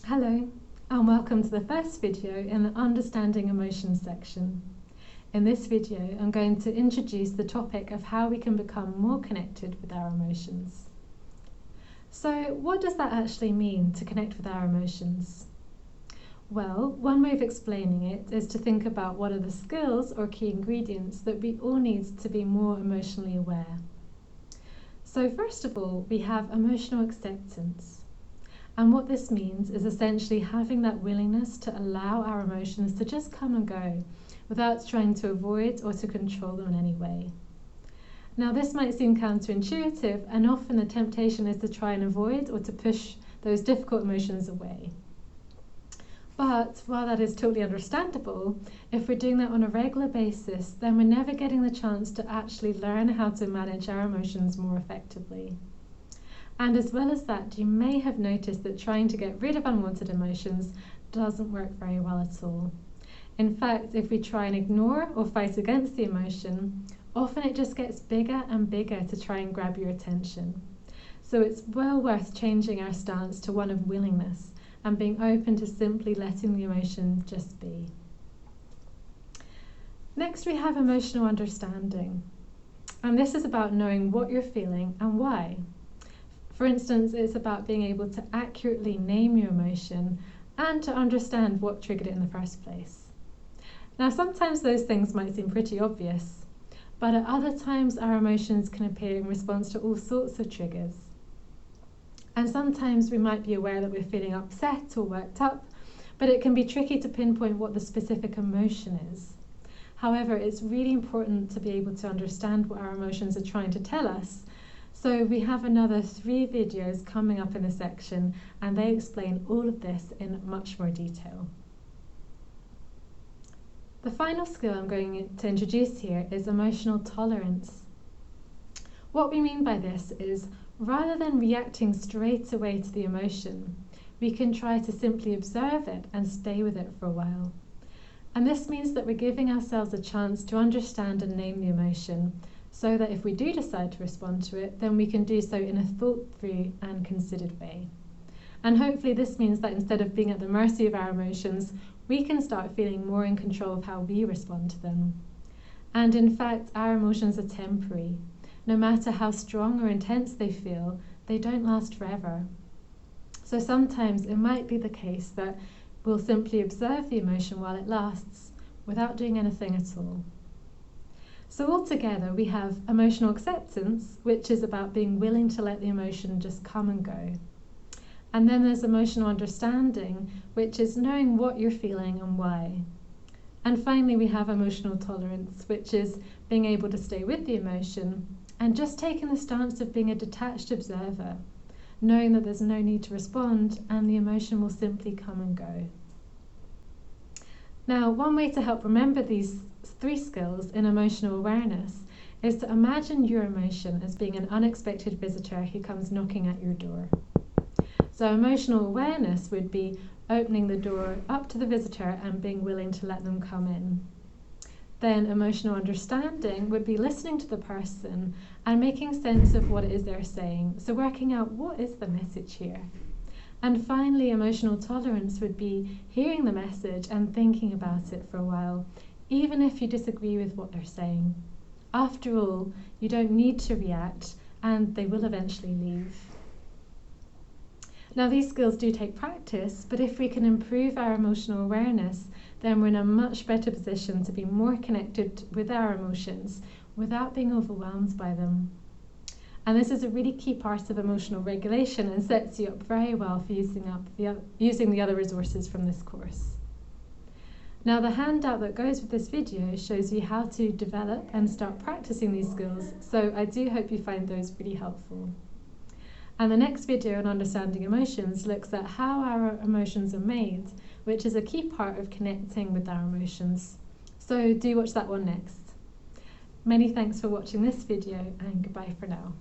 Hello, and welcome to the first video in the Understanding Emotions section. In this video, I'm going to introduce the topic of how we can become more connected with our emotions. So, what does that actually mean, to connect with our emotions? Well, one way of explaining it is to think about what are the skills or key ingredients that we all need to be more emotionally aware. So first of all, we have emotional acceptance. And what this means is essentially having that willingness to allow our emotions to just come and go without trying to avoid or to control them in any way. Now, this might seem counterintuitive, and often the temptation is to try and avoid or to push those difficult emotions away. But while that is totally understandable, if we're doing that on a regular basis, then we're never getting the chance to actually learn how to manage our emotions more effectively. And as well as that, you may have noticed that trying to get rid of unwanted emotions doesn't work very well at all. In fact, if we try and ignore or fight against the emotion, often it just gets bigger and bigger to try and grab your attention. So it's well worth changing our stance to one of willingness and being open to simply letting the emotion just be. Next, we have emotional understanding. And this is about knowing what you're feeling and why. For instance, it's about being able to accurately name your emotion and to understand what triggered it in the first place. Now, sometimes those things might seem pretty obvious, but at other times our emotions can appear in response to all sorts of triggers. And sometimes we might be aware that we're feeling upset or worked up, but it can be tricky to pinpoint what the specific emotion is. However, it's really important to be able to understand what our emotions are trying to tell us. So we have another 3 videos coming up in this section, and they explain all of this in much more detail. The final skill I'm going to introduce here is emotional tolerance. What we mean by this is, rather than reacting straight away to the emotion, we can try to simply observe it and stay with it for a while. And this means that we're giving ourselves a chance to understand and name the emotion, so that if we do decide to respond to it, then we can do so in a thought-through and considered way. And hopefully this means that instead of being at the mercy of our emotions, we can start feeling more in control of how we respond to them. And in fact, our emotions are temporary. No matter how strong or intense they feel, they don't last forever. So sometimes it might be the case that we'll simply observe the emotion while it lasts, without doing anything at all. So altogether, we have emotional acceptance, which is about being willing to let the emotion just come and go. And then there's emotional understanding, which is knowing what you're feeling and why. And finally, we have emotional tolerance, which is being able to stay with the emotion and just taking the stance of being a detached observer, knowing that there's no need to respond and the emotion will simply come and go. Now, one way to help remember these 3 skills in emotional awareness is to imagine your emotion as being an unexpected visitor who comes knocking at your door. So emotional awareness would be opening the door up to the visitor and being willing to let them come in. Then emotional understanding would be listening to the person and making sense of what it is they're saying, so working out what is the message here. And finally, emotional tolerance would be hearing the message and thinking about it for a while, even if you disagree with what they're saying. After all, you don't need to react, and they will eventually leave. Now, these skills do take practice, but if we can improve our emotional awareness, then we're in a much better position to be more connected with our emotions without being overwhelmed by them. And this is a really key part of emotional regulation and sets you up very well for using the other resources from this course. Now, the handout that goes with this video shows you how to develop and start practicing these skills, so I do hope you find those really helpful. And the next video on understanding emotions looks at how our emotions are made, which is a key part of connecting with our emotions. So do watch that one next. Many thanks for watching this video, and goodbye for now.